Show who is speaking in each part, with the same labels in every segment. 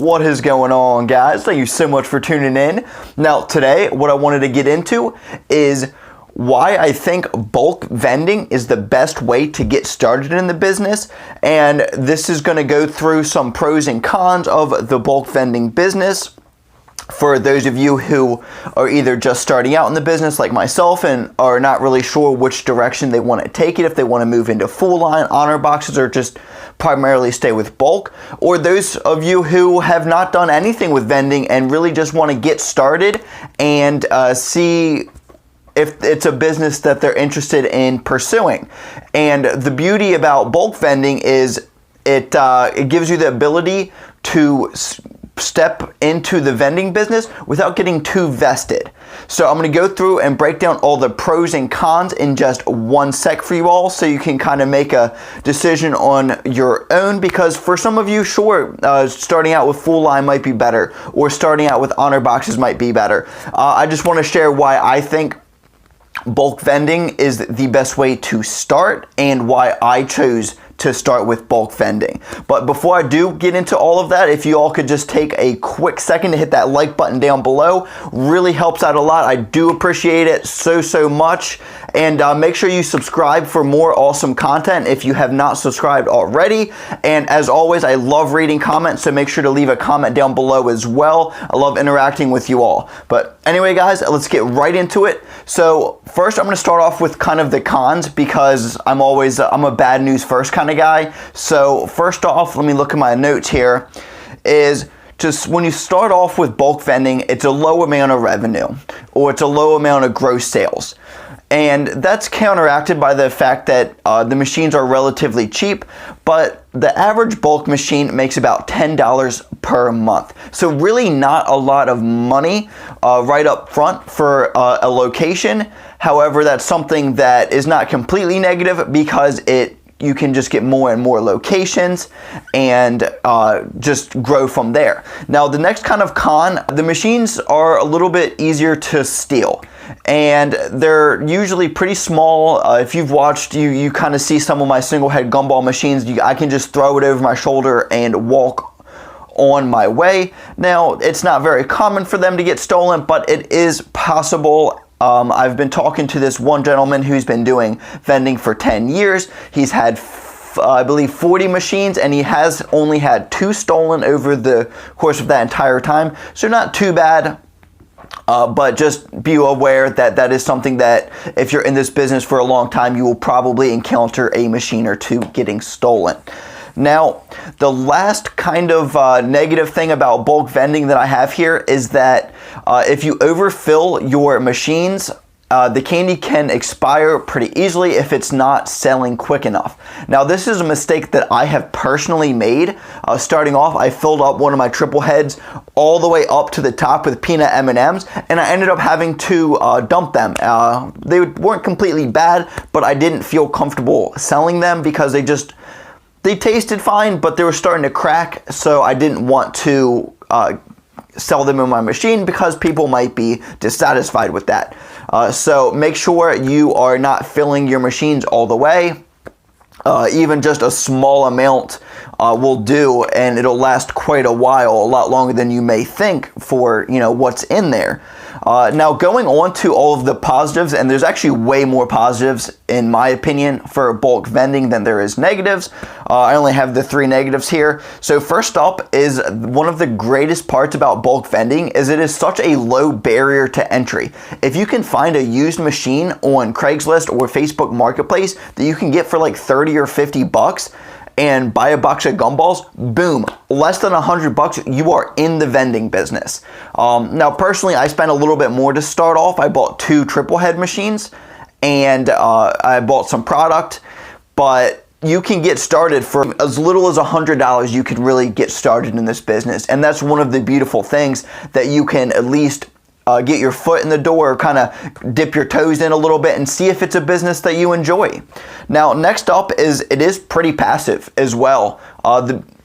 Speaker 1: What is going on, guys? Thank you so much for tuning in. Now, today, what I wanted to get into is why I think bulk vending is the best way to get started in the business. And this is going to go through some pros and cons of the bulk vending business for those of you who are either just starting out in the business like myself and are not really sure which direction they want to take it, if they want to move into full line, honor boxes, or just primarily stay with bulk, or those of you who have not done anything with vending and really just want to get started and see if it's a business that they're interested in pursuing. And the beauty about bulk vending is it gives you the ability to step into the vending business without getting too vested. So I'm going to go through and break down all the pros and cons in just one sec for you all, so you can kind of make a decision on your own, because for some of you, sure, starting out with full line might be better, or starting out with honor boxes might be better. I just want to share why I think bulk vending is the best way to start and why I chose to start with bulk vending. But before I do get into all of that, if you all could just take a quick second to hit that like button down below, really helps out a lot. I do appreciate it so much. And make sure you subscribe for more awesome content if you have not subscribed already. And as always, I love reading comments, so make sure to leave a comment down below as well. I love interacting with you all. But anyway, guys, let's get right into it. So first, I'm going to start off with kind of the cons, because I'm a bad news first kind of guy. So first off, let me look at my notes here, is just when you start off with bulk vending, it's a low amount of revenue, or it's a low amount of gross sales. And that's counteracted by the fact that the machines are relatively cheap, but the average bulk machine makes about $10 per month. So really not a lot of money right up front for a location. However, that's something that is not completely negative, because you can just get more and more locations and just grow from there. Now, the next kind of con, the machines are a little bit easier to steal, and they're usually pretty small. If you've watched, you kind of see some of my single head gumball machines. I can just throw it over my shoulder and walk on my way. Now, it's not very common for them to get stolen, but it is possible. I've been talking to this one gentleman who's been doing vending for 10 years. He's had, I believe, 40 machines, and he has only had 2 stolen over the course of that entire time. So not too bad, but just be aware that that is something that if you're in this business for a long time, you will probably encounter a machine or two getting stolen. Now, the last kind of negative thing about bulk vending that I have here is that if you overfill your machines, the candy can expire pretty easily if it's not selling quick enough. Now, this is a mistake that I have personally made. Starting off, I filled up one of my triple heads all the way up to the top with peanut M&Ms, and I ended up having to dump them. They weren't completely bad, but I didn't feel comfortable selling them because they tasted fine, but they were starting to crack, so I didn't want to sell them in my machine because people might be dissatisfied with that. So make sure you are not filling your machines all the way. Even just a small amount will do, and it'll last quite a while, a lot longer than you may think for what's in there. Now, going on to all of the positives, and there's actually way more positives in my opinion for bulk vending than there is negatives. I only have the 3 negatives here. So first up is one of the greatest parts about bulk vending is it is such a low barrier to entry. If you can find a used machine on Craigslist or Facebook Marketplace that you can get for like 30 or 50 bucks, and buy a box of gumballs, boom, less than $100, you are in the vending business. Now, personally, I spent a little bit more to start off. I bought 2 triple head machines, and I bought some product, but you can get started for as little as $100. You can really get started in this business, and that's one of the beautiful things, that you can at least get your foot in the door, kind of dip your toes in a little bit and see if it's a business that you enjoy. Now, next up is it is pretty passive as well,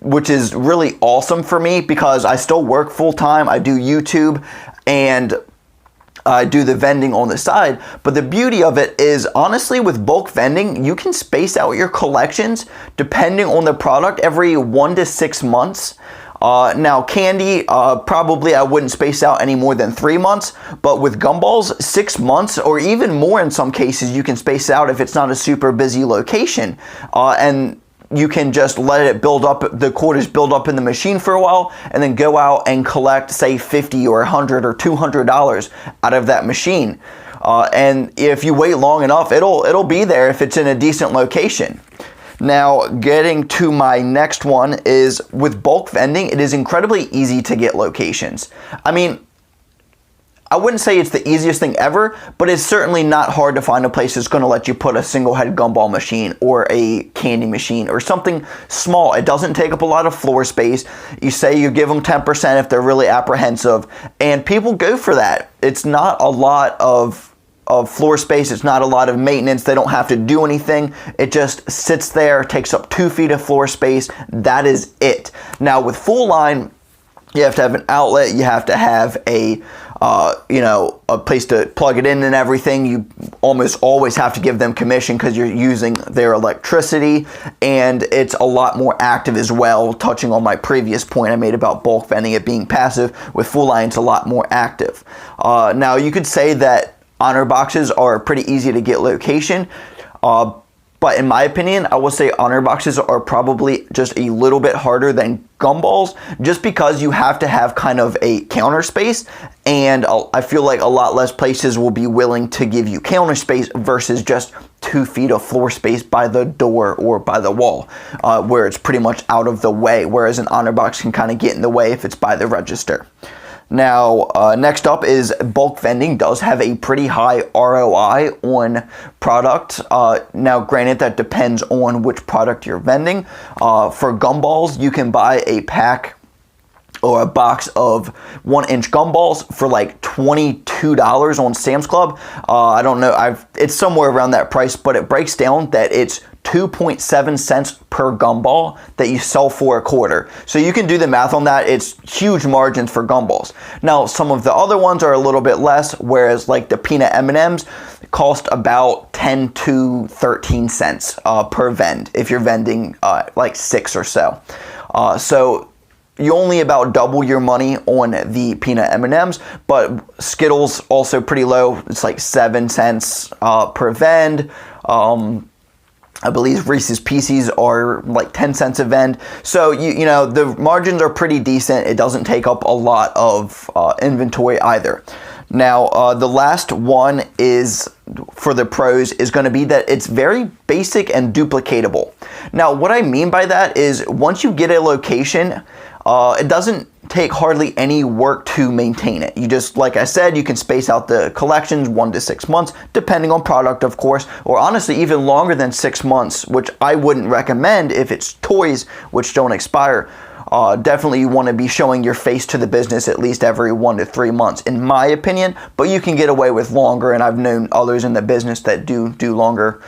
Speaker 1: which is really awesome for me because I still work full time. I do YouTube and I do the vending on the side, but the beauty of it is, honestly, with bulk vending, you can space out your collections depending on the product every 1 to 6 months. Now candy, probably I wouldn't space out any more than 3 months, but with gumballs, 6 months or even more in some cases you can space out if it's not a super busy location. And you can just let it build up, the quarters build up in the machine for a while, and then go out and collect, say, $50 or $100 or $200 out of that machine. And if you wait long enough, it'll be there if it's in a decent location. Now, getting to my next one is with bulk vending, it is incredibly easy to get locations. I mean, I wouldn't say it's the easiest thing ever, but it's certainly not hard to find a place that's going to let you put a single head gumball machine or a candy machine or something small. It doesn't take up a lot of floor space. You say you give them 10% if they're really apprehensive, and people go for that. It's not a lot of floor space. It's not a lot of maintenance. They don't have to do anything. It just sits there, takes up 2 feet of floor space. That is it. Now with full line, you have to have an outlet. You have to have a place to plug it in and everything. You almost always have to give them commission because you're using their electricity, and it's a lot more active as well. Touching on my previous point I made about bulk vending, it being passive, with full line it's a lot more active. Now you could say that honor boxes are pretty easy to get location, but in my opinion, I will say honor boxes are probably just a little bit harder than gumballs, just because you have to have kind of a counter space, and I feel like a lot less places will be willing to give you counter space versus just 2 feet of floor space by the door or by the wall, where it's pretty much out of the way, whereas an honor box can kind of get in the way if it's by the register. Now, next up is bulk vending does have a pretty high ROI on product. Now, granted, that depends on which product you're vending. For gumballs, you can buy a pack or a box of 1-inch gumballs for like $22 on Sam's Club. I don't know, it's somewhere around that price, but it breaks down that it's 2.7 cents per gumball that you sell for a quarter. So you can do the math on that. It's huge margins for gumballs. Now, some of the other ones are a little bit less, whereas like the peanut M&Ms cost about 10 to 13 cents per vend if you're vending like 6 or so. So you only about double your money on the peanut M&Ms, but Skittles also pretty low. It's like 7 cents per vend. I believe Reese's Pieces are like 10 cents a vend. So, you know, the margins are pretty decent. It doesn't take up a lot of inventory either. Now, the last one is for the pros is going to be that it's very basic and duplicatable. Now, what I mean by that is once you get a location, it doesn't take hardly any work to maintain it. You just, like I said, you can space out the collections 1 to 6 months, depending on product, of course, or honestly even longer than 6 months, which I wouldn't recommend if it's toys which don't expire. Definitely you want to be showing your face to the business at least every 1 to 3 months, in my opinion, but you can get away with longer, and I've known others in the business that do longer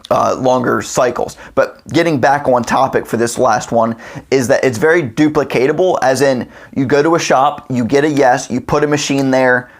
Speaker 1: longer cycles. But getting back on topic for this last one is that it's very duplicatable, as in you go to a shop, you get a yes, you put a machine there,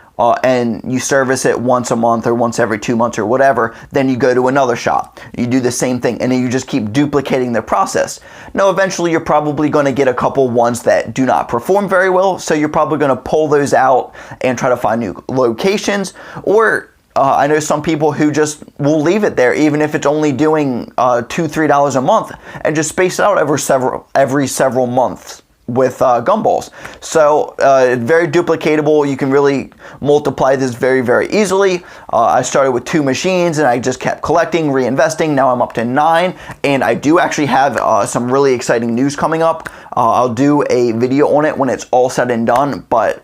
Speaker 1: and you service it once a month or once every 2 months or whatever. Then you go to another shop, you do the same thing, and then you just keep duplicating the process. Now eventually you're probably going to get a couple ones that do not perform very well, so you're probably going to pull those out and try to find new locations. Or I know some people who just will leave it there even if it's only doing $2-3 a month, and just space it out every several months with gumballs. So very duplicatable. You can really multiply this very, very easily. I started with 2 machines and I just kept collecting, reinvesting. Now I'm up to 9, and I do actually have some really exciting news coming up. I'll do a video on it when it's all said and done, but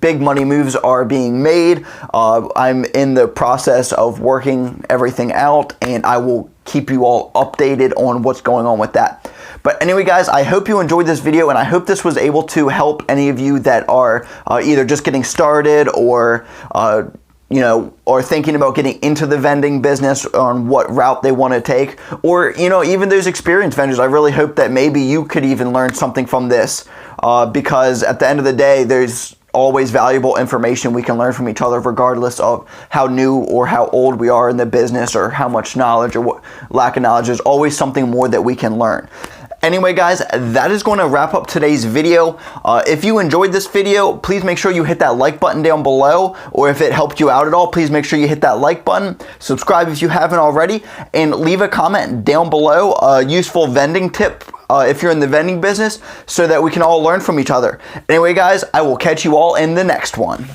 Speaker 1: big money moves are being made. I'm in the process of working everything out, and I will keep you all updated on what's going on with that. But anyway, guys, I hope you enjoyed this video, and I hope this was able to help any of you that are either just getting started or or thinking about getting into the vending business, on what route they want to take, or, even those experienced vendors. I really hope that maybe you could even learn something from this, because at the end of the day, there's always valuable information we can learn from each other, regardless of how new or how old we are in the business, or how much knowledge or what lack of knowledge. There's always something more that we can learn. Anyway, guys, that is going to wrap up today's video. If you enjoyed this video, please make sure you hit that like button down below, or if it helped you out at all, please make sure you hit that like button. Subscribe if you haven't already, and leave a comment down below, a useful vending tip if you're in the vending business, so that we can all learn from each other. Anyway, guys, I will catch you all in the next one.